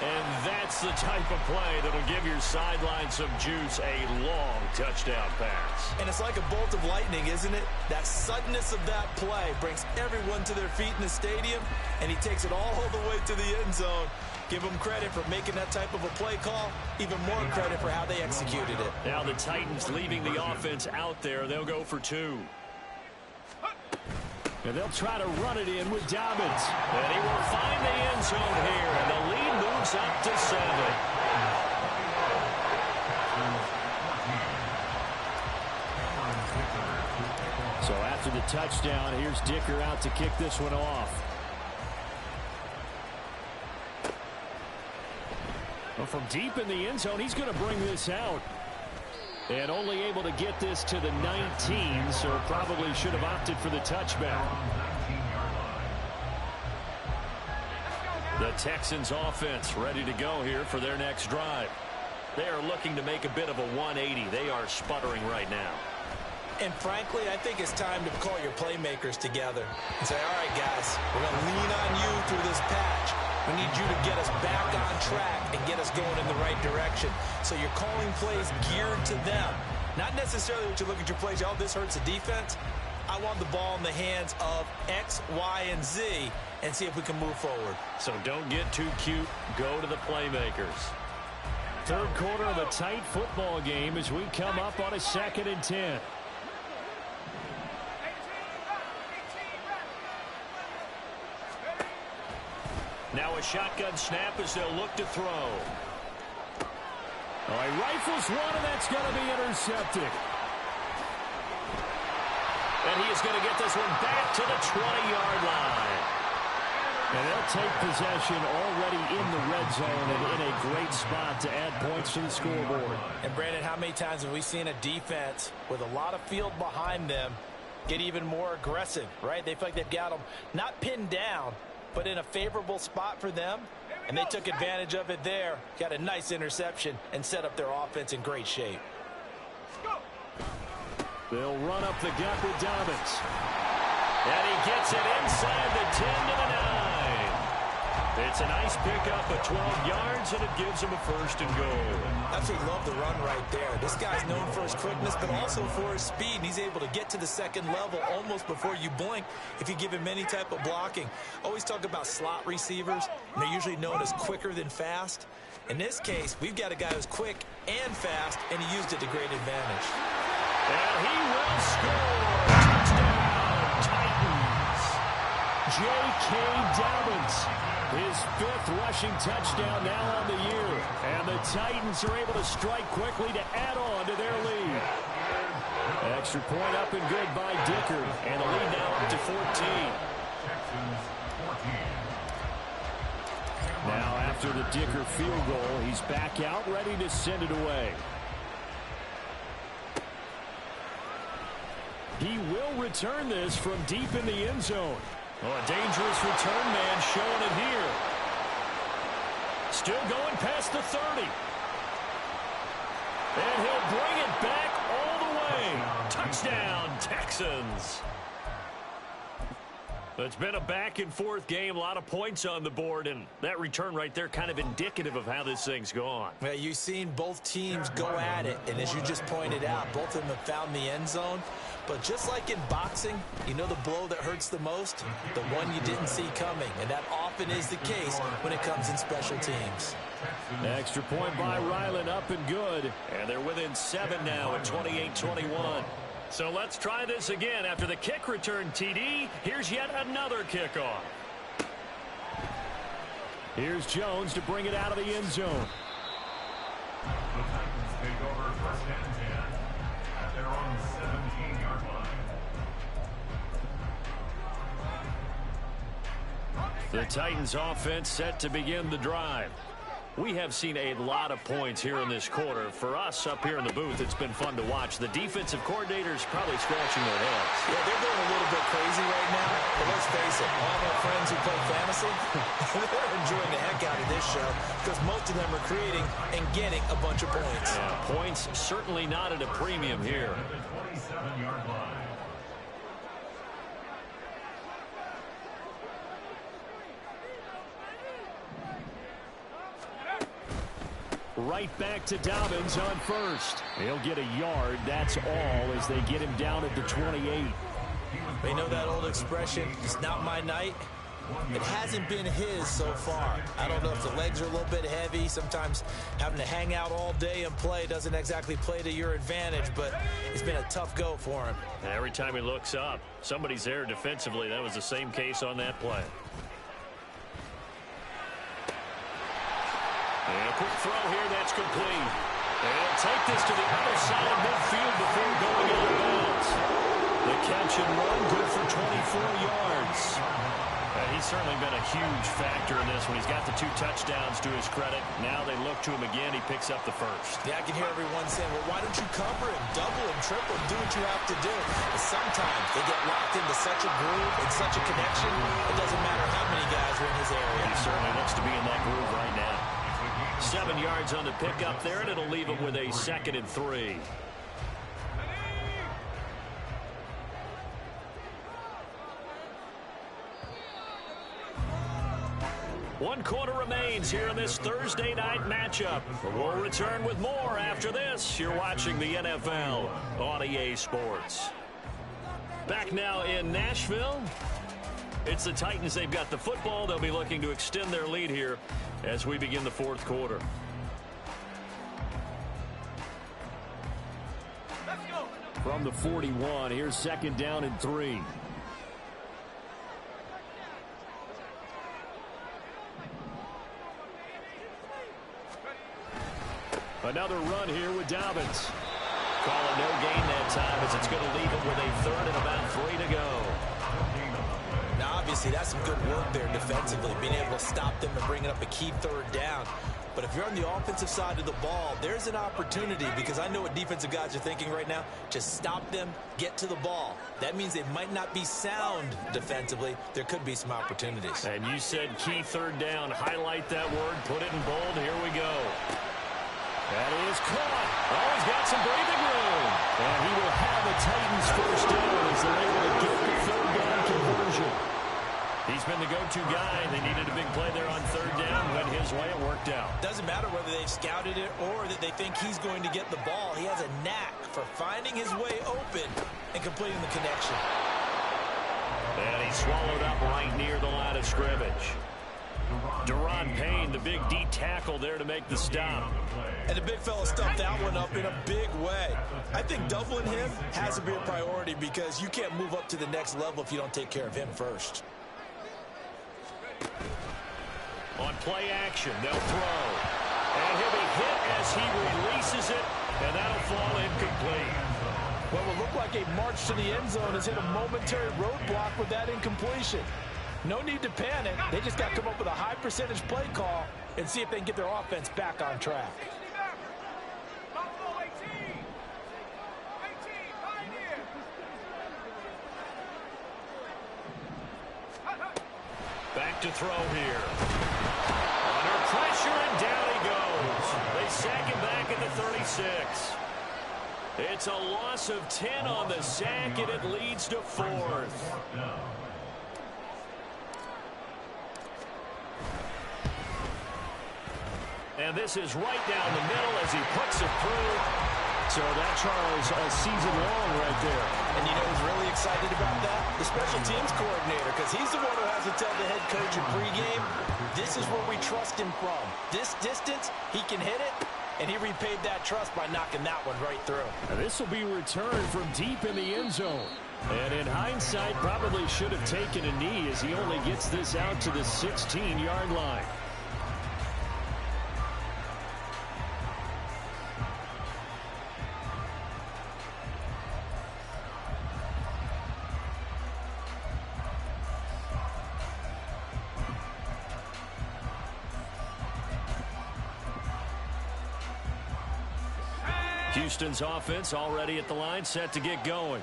Speaker 1: And that's the type of play that'll give your sideline some juice, a long touchdown pass.
Speaker 2: And it's like a bolt of lightning, isn't it? That suddenness of that play brings everyone to their feet in the stadium, and he takes it all the way to the end zone. Give him credit for making that type of a play call. Even more credit for how they executed it.
Speaker 1: Now the Titans leaving the offense out there. They'll go for 2.
Speaker 5: And they'll try to run it in with Dobbins.
Speaker 1: And he will find the end zone here. And the lead moves up to 7.
Speaker 5: So after the touchdown, here's Dicker out to kick this one off. Well, from deep in the end zone, he's going to bring this out. And only able to get this to the 19, so probably should have opted for the touchback. The Texans offense ready to go here for their next drive. They are looking to make a bit of a 180. They are sputtering right now.
Speaker 2: And frankly, I think it's time to call your playmakers together and say, all right, guys, we're going to lean on you through this patch. We need you to get us back on track and get us going in the right direction. So you're calling plays geared to them. Not necessarily what you look at your plays, oh, this hurts the defense. I want the ball in the hands of X, Y, and Z and see if we can move forward.
Speaker 1: So don't get too cute. Go to the playmakers.
Speaker 5: Third quarter of a tight football game as we come up on a 2nd and 10.
Speaker 1: Now a shotgun snap as they'll look to throw.
Speaker 5: All right, rifles one, and that's going to be intercepted.
Speaker 1: And he is going to get this one back to the 20-yard line.
Speaker 5: And they'll take possession already in the red zone and in a great spot to add points to the scoreboard.
Speaker 2: And Brandon, how many times have we seen a defense with a lot of field behind them get even more aggressive, right? They feel like they've got them not pinned down, but in a favorable spot for them, and they took advantage of it there, got a nice interception, and set up their offense in great shape.
Speaker 5: They'll run up the gut with Dobbins.
Speaker 1: And he gets it inside the 10 to the 9. It's a nice pickup of 12 yards, and it gives him a 1st and goal.
Speaker 2: Absolutely love the run right there. This guy's known for his quickness, but also for his speed. And he's able to get to the 2nd level almost before you blink if you give him any type of blocking. Always talk about slot receivers, and they're usually known as quicker than fast. In this case, we've got a guy who's quick and fast, and he used it to great advantage.
Speaker 1: And he will score. Touchdown, Titans.
Speaker 5: J.K. Dobbins, his 5th rushing touchdown now on the year. And the Titans are able to strike quickly to add on to their lead. Extra point up and good by Dicker.
Speaker 1: And the lead now up to 14.
Speaker 5: Now after the Dicker field goal, he's back out ready to send it away. He will return this from deep in the end zone.
Speaker 1: Oh, a dangerous return man showing it here. Still going past the 30. And he'll bring it back all the way. Touchdown, Texans. It's been a back-and-forth game, a lot of points on the board, and that return right there kind of indicative of how this thing's gone.
Speaker 2: Well, you've seen both teams go at it, and as you just pointed out, both of them have found the end zone. But just like in boxing, you know the blow that hurts the most? The one you didn't see coming, and that often is the case when it comes in special teams.
Speaker 5: Extra point by Ryland, up and good.
Speaker 1: And they're within 7 now at 28-21. So let's try this again. After the kick return TD, here's yet another kickoff.
Speaker 5: Here's Jones to bring it out of the end zone.
Speaker 3: The Titans take over 1st and 10 at their own 17-yard line.
Speaker 1: The Titans offense set to begin the drive. We have seen a lot of points here in this quarter. For us up here in the booth, it's been fun to watch. The defensive coordinators probably scratching their heads.
Speaker 2: Yeah, they're going a little bit crazy right now. But let's face it, all of our friends who play fantasy, they're enjoying the heck out of this show because most of them are creating and getting a bunch of points.
Speaker 1: Yeah, points certainly not at a premium here.
Speaker 3: At the 27-yard line.
Speaker 5: Right back to Dobbins on 1st. He'll get a yard. That's all as they get him down at the 28.
Speaker 2: You know that old expression, it's not my night? It hasn't been his so far. I don't know if the legs are a little bit heavy. Sometimes having to hang out all day and play doesn't exactly play to your advantage, but it's been a tough go for him.
Speaker 1: And every time he looks up, somebody's there defensively. That was the same case on that play. And a quick throw here, that's complete. And he'll take this to the other side of midfield before going out of bounds. The catch and run, good for 24 yards. He's certainly been a huge factor in this one. He's got the 2 touchdowns to his credit. Now they look to him again. He picks up the first.
Speaker 2: Yeah, I can hear everyone saying, well, why don't you cover him, double him, triple him, do what you have to do. But sometimes they get locked into such a groove and such a connection, it doesn't matter how many guys are in his area.
Speaker 1: He certainly looks to be in that groove right now. 7 yards on the pickup there, and it'll leave him with a 2nd and 3. One quarter remains here in this Thursday night matchup. We'll return with more after this. You're watching the NFL on EA Sports. Back now in Nashville. It's the Titans. They've got the football. They'll be looking to extend their lead here as we begin the 4th quarter.
Speaker 5: From the 41, here's 2nd down and 3. Another run here with Dobbins.
Speaker 1: Calling no gain that time as it's going to leave him with a 3rd and about 3 to go.
Speaker 2: Now, obviously, that's some good work there defensively, being able to stop them and bringing up a key 3rd down. But if you're on the offensive side of the ball, there's an opportunity, because I know what defensive guys are thinking right now. Just stop them, get to the ball. That means they might not be sound defensively. There could be some opportunities.
Speaker 1: And you said key 3rd down. Highlight that word. Put it in bold. Here we go.
Speaker 5: That is caught. Oh, he's got some breathing room. And he will have a Titans 1st down as they're able to get the 3rd down conversion.
Speaker 1: He's been the go-to guy. They needed a big play there on 3rd down. Went his way. It worked out.
Speaker 2: Doesn't matter whether they've scouted it or that they think he's going to get the ball. He has a knack for finding his way open and completing the connection.
Speaker 1: And he swallowed up right near the line of scrimmage. Deron Payne, the big D tackle there to make the stop.
Speaker 2: And the big fella stuffed that one up in a big way. I think doubling him has to be a priority, because you can't move up to the next level if you don't take care of him first.
Speaker 1: On play action, they'll throw. And he'll be hit as he releases it, and that'll fall incomplete.
Speaker 2: What will look like a march to the end zone has hit a momentary roadblock with that incompletion. No need to panic. They just got to come up with a high percentage play call and see if they can get their offense back on track.
Speaker 1: Back to throw here. Under pressure, and down he goes. They sack him back at the 36. It's a loss of 10 on the sack, and it leads to 4th. And this is right down the middle as he puts it through.
Speaker 5: So that, Charles, a season long right there.
Speaker 2: And you know who's really excited about that? The special teams coordinator, because he's the one who has to tell the head coach in pregame, this is where we trust him from. This distance, he can hit it, and he repaid that trust by knocking that one right through.
Speaker 5: And this will be returned from deep in the end zone. And in hindsight, probably should have taken a knee as he only gets this out to the 16-yard line.
Speaker 1: Houston's offense already at the line, set to get going.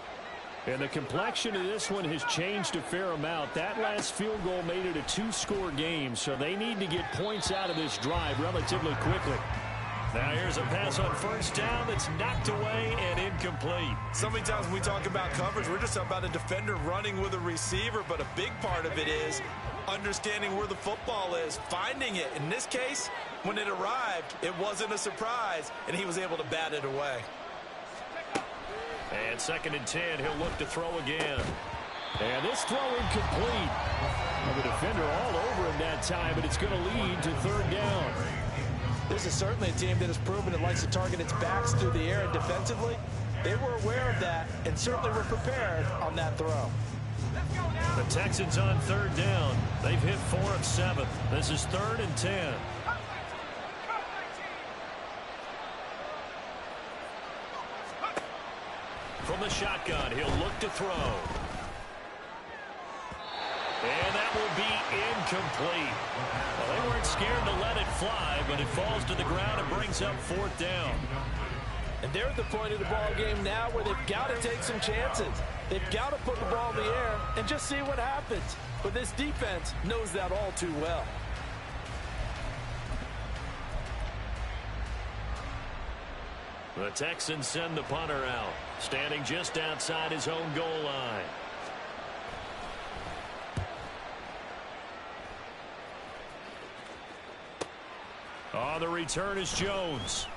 Speaker 5: And the complexion of this one has changed a fair amount. That last field goal made it a 2-score game, so they need to get points out of this drive relatively quickly.
Speaker 1: Now here's a pass on 1st down that's knocked away and incomplete.
Speaker 2: So many times when we talk about coverage, we're just talking about a defender running with a receiver, but a big part of it is understanding where the football is, finding it. In this case, when it arrived, it wasn't a surprise, and he was able to bat it away.
Speaker 1: And 2nd and 10, he'll look to throw again.
Speaker 5: And this throw incomplete. Well, the defender all over him that time, but it's going to lead to 3rd down.
Speaker 2: This is certainly a team that has proven it likes to target its backs through the air, and defensively, they were aware of that and certainly were prepared on that throw.
Speaker 1: The Texans on 3rd down. They've hit 4 of 7. This is 3rd and 10. From the shotgun, he'll look to throw. And that will be incomplete. Well, they weren't scared to let it fly, but it falls to the ground and brings up 4th down.
Speaker 2: And they're at the point of the ball game now where they've got to take some chances. They've got to put the ball in the air and just see what happens. But this defense knows that all too well.
Speaker 1: The Texans send the punter out, standing just outside his own goal line. On the return is Jones.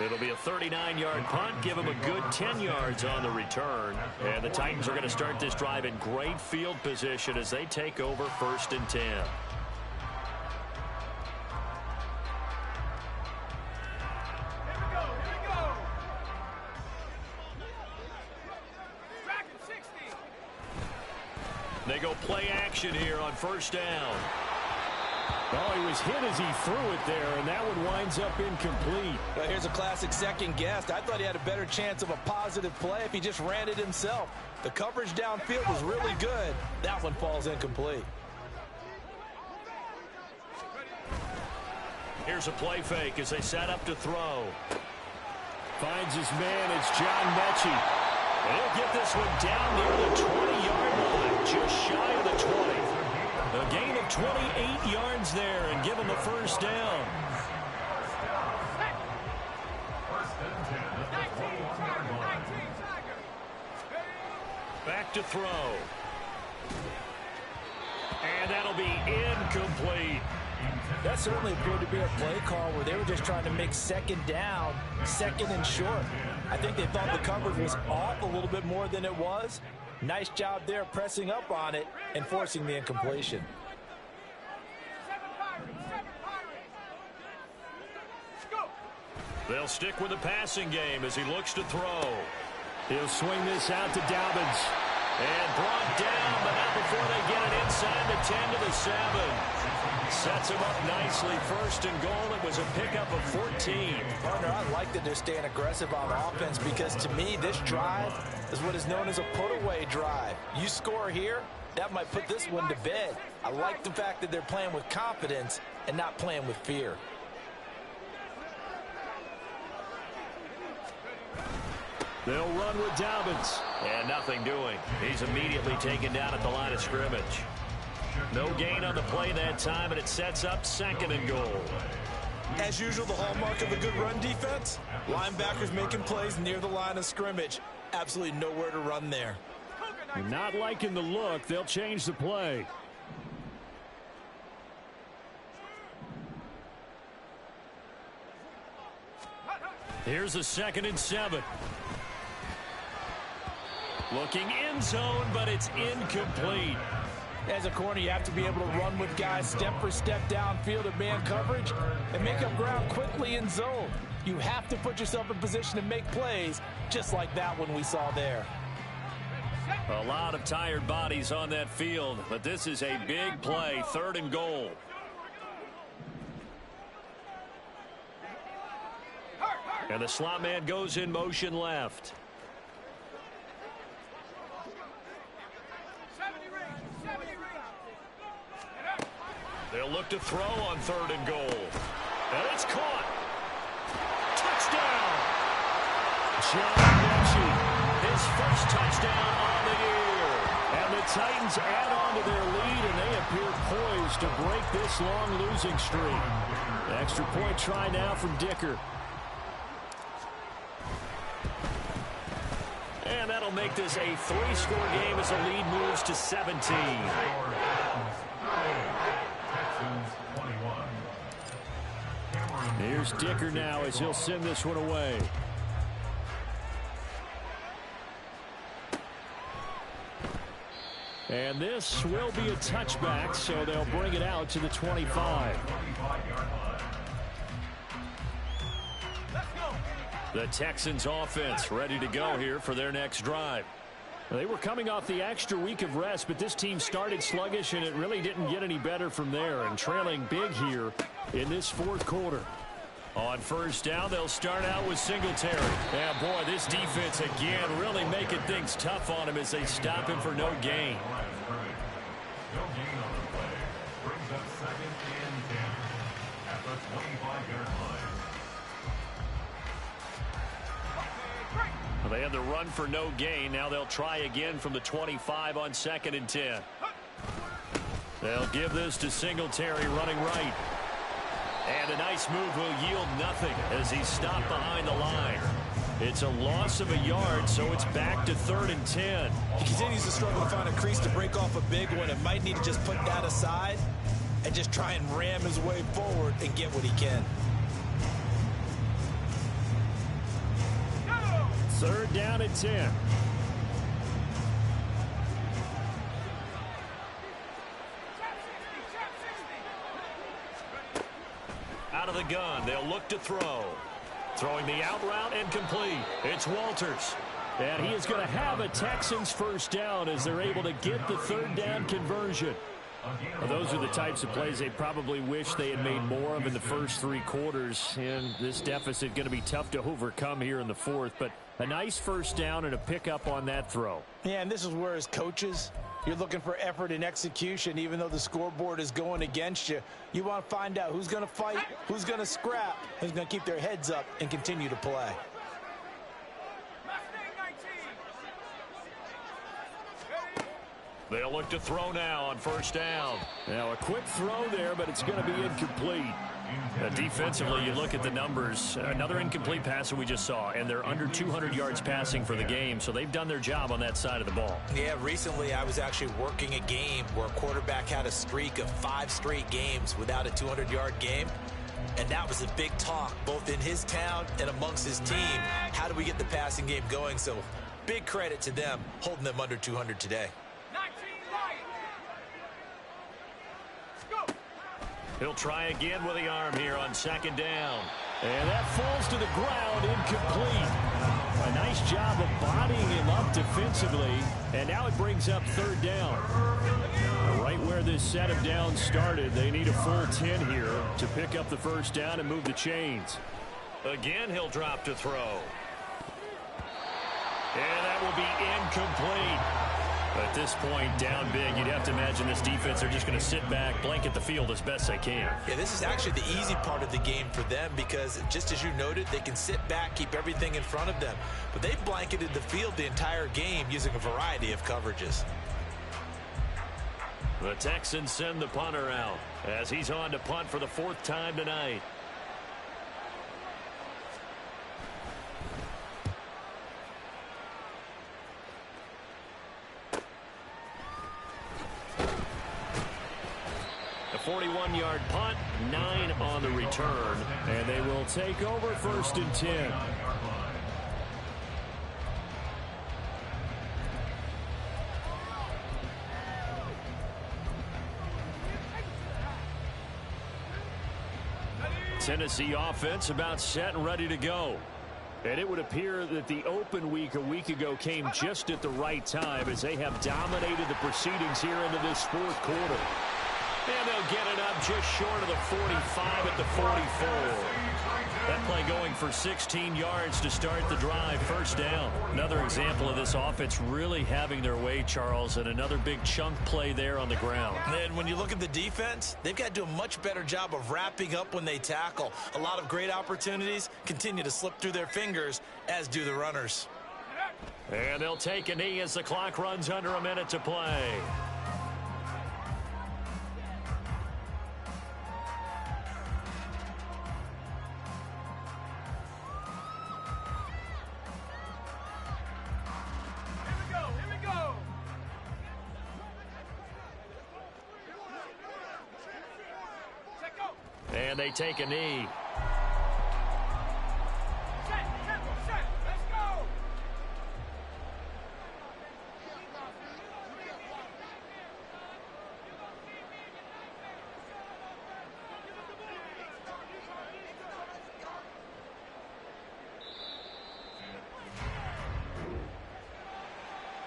Speaker 1: It'll be a 39-yard punt, give him a good 10 yards on the return. And the Titans are going to start this drive in great field position as they take over 1st and 10.
Speaker 4: Here we go. Dragon 60.
Speaker 1: They go play action here on 1st down.
Speaker 5: Oh, he was hit as he threw it there, and that one winds up incomplete.
Speaker 2: Well, here's a classic second guess. I thought he had a better chance of a positive play if he just ran it himself. The coverage downfield was really good. That one falls incomplete.
Speaker 1: Here's a play fake as they set up to throw.
Speaker 5: Finds his man. It's John Mechie.
Speaker 1: And he'll get this one down near the 20-yard line, just shy of the 20. A gain of 28 yards there and give him a 1st down.
Speaker 4: 19 Tiger.
Speaker 1: Back to throw. And that'll be incomplete.
Speaker 2: That certainly appeared to be a play call where they were just trying to make 2nd down, 2nd and short. I think they thought the coverage was off a little bit more than it was. Nice job there pressing up on it and forcing the incompletion.
Speaker 4: 7 Pirates. Go.
Speaker 1: They'll stick with the passing game as he looks to throw.
Speaker 5: He'll swing this out to Dobbins.
Speaker 1: And brought down, but not before they get it inside the 10 to the 7. Sets him up nicely. 1st and goal. It was a pickup of 14.
Speaker 2: Partner, I like that they're staying aggressive on offense because to me, this drive is what is known as a put-away drive. You score here, that might put this one to bed. I like the fact that they're playing with confidence and not playing with fear.
Speaker 5: They'll run with Dobbins.
Speaker 1: And nothing doing. He's immediately taken down at the line of scrimmage. No gain on the play that time, and it sets up 2nd and goal.
Speaker 2: As usual, the hallmark of a good run defense, linebackers making plays near the line of scrimmage. Absolutely nowhere to run there.
Speaker 5: Not liking the look. They'll change the play.
Speaker 1: Here's a 2nd and 7. Looking end zone, but it's incomplete.
Speaker 2: As a corner, you have to be able to run with guys step for step downfield at man coverage and make up ground quickly in zone. You have to put yourself in position to make plays just like that one we saw there.
Speaker 1: A lot of tired bodies on that field, but this is a big play. 3rd and goal. And the slot man goes in motion left. They'll look to throw on 3rd and goal. And it's caught. Touchdown!
Speaker 5: John Mechie.
Speaker 1: His first touchdown on the year.
Speaker 5: And the Titans add on to their lead, and they appear poised to break this long losing streak. The extra point try now from Dicker.
Speaker 1: And that'll make this a 3-score game as the lead moves to 17.
Speaker 5: Here's Dicker now as he'll send this one away. And this will be a touchback, so they'll bring it out to the 25.
Speaker 1: The Texans offense ready to go here for their next drive.
Speaker 5: They were coming off the extra week of rest, but this team started sluggish, and it really didn't get any better from there, and trailing big here in this 4th quarter.
Speaker 1: On 1st down, they'll start out with Singletary. Yeah, boy, this defense again really making things tough on him as they stop him for no gain.
Speaker 3: No gain on the play. Brings up 2nd and 10 at the 25-yard line.
Speaker 1: Well, they had the run for no gain. Now they'll try again from the 25 on 2nd and 10. They'll give this to Singletary running right. And a nice move will yield nothing as he's stopped behind the line. It's a loss of a yard, so it's back to 3rd and 10.
Speaker 2: He continues to struggle to find a crease to break off a big one and might need to just put that aside and just try and ram his way forward and get what he can.
Speaker 5: 3rd down and 10.
Speaker 1: Out of the gun, they'll look to throw. Throwing the out route and complete. It's Walters.
Speaker 5: And he is going to have a Texans first down as they're able to get the 3rd down conversion. Well, those are the types of plays they probably wish they had made more of in the first 3 quarters. And this deficit going to be tough to overcome here in the 4th. But a nice first down and a pickup on that throw.
Speaker 2: Yeah, and this is where as coaches, you're looking for effort and execution. Even though the scoreboard is going against you, you want to find out who's going to fight, who's going to scrap, who's going to keep their heads up and continue to play.
Speaker 1: They'll look to throw now on first down.
Speaker 5: Now a quick throw there, but it's going to be incomplete.
Speaker 1: Defensively, you look at the numbers. Another incomplete pass that we just saw, and they're under 200 yards passing for the game, so they've done their job on that side of the ball.
Speaker 2: Yeah, recently I was actually working a game where a quarterback had a streak of 5 straight games without a 200-yard game, and that was a big talk both in his town and amongst his team. How do we get the passing game going? So big credit to them holding them under 200 today.
Speaker 1: He'll try again with the arm here on 2nd down.
Speaker 5: And that falls to the ground, incomplete. A nice job of bodying him up defensively, and now it brings up 3rd down. Right where this set of downs started, they need a full 10 here to pick up the first down and move the chains.
Speaker 1: Again, he'll drop to throw. And that will be incomplete. At this point, down big, you'd have to imagine this defense are just going to sit back, blanket the field as best they can.
Speaker 2: Yeah, this is actually the easy part of the game for them because, just as you noted, they can sit back, keep everything in front of them. But they've blanketed the field the entire game using a variety of coverages.
Speaker 1: The Texans send the punter out as he's on to punt for the 4th time tonight. A 41-yard punt, 9 on the return.
Speaker 5: And they will take over 1st and 10.
Speaker 1: Tennessee offense about set and ready to go.
Speaker 5: And it would appear that the open week a week ago came just at the right time as they have dominated the proceedings here into this 4th quarter.
Speaker 1: And they'll get it up just short of the 45 at the 44. That play going for 16 yards to start the drive. First down. Another example of this offense really having their way, Charles, and another big chunk play there on the ground.
Speaker 2: And when you look at the defense, they've got to do a much better job of wrapping up when they tackle. A lot of great opportunities continue to slip through their fingers, as do the runners.
Speaker 1: And they'll take a knee as the clock runs under a minute to play. And they take a knee.
Speaker 4: Let's go.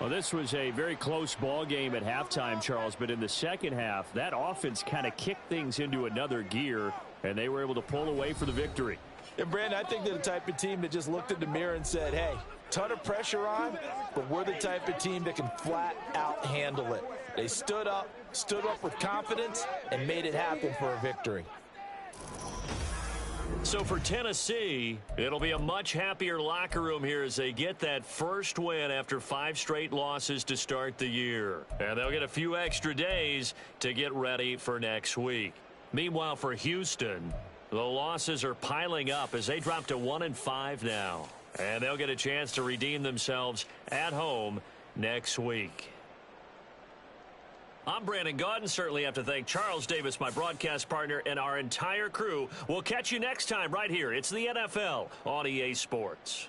Speaker 5: Well, this was a very close ball game at halftime, Charles, but in the second half, that offense kind of kicked things into another gear, and they were able to pull away for the victory.
Speaker 2: And, Brandon, I think they're the type of team that just looked in the mirror and said, hey, ton of pressure on, but we're the type of team that can flat out handle it. They stood up with confidence, and made it happen for a victory.
Speaker 1: So for Tennessee, it'll be a much happier locker room here as they get that first win after 5 straight losses to start the year. And they'll get a few extra days to get ready for next week. Meanwhile, for Houston, the losses are piling up as they drop to 1-5 now. And they'll get a chance to redeem themselves at home next week. I'm Brandon Gaudin. Certainly have to thank Charles Davis, my broadcast partner, and our entire crew. We'll catch you next time right here. It's the NFL on EA Sports.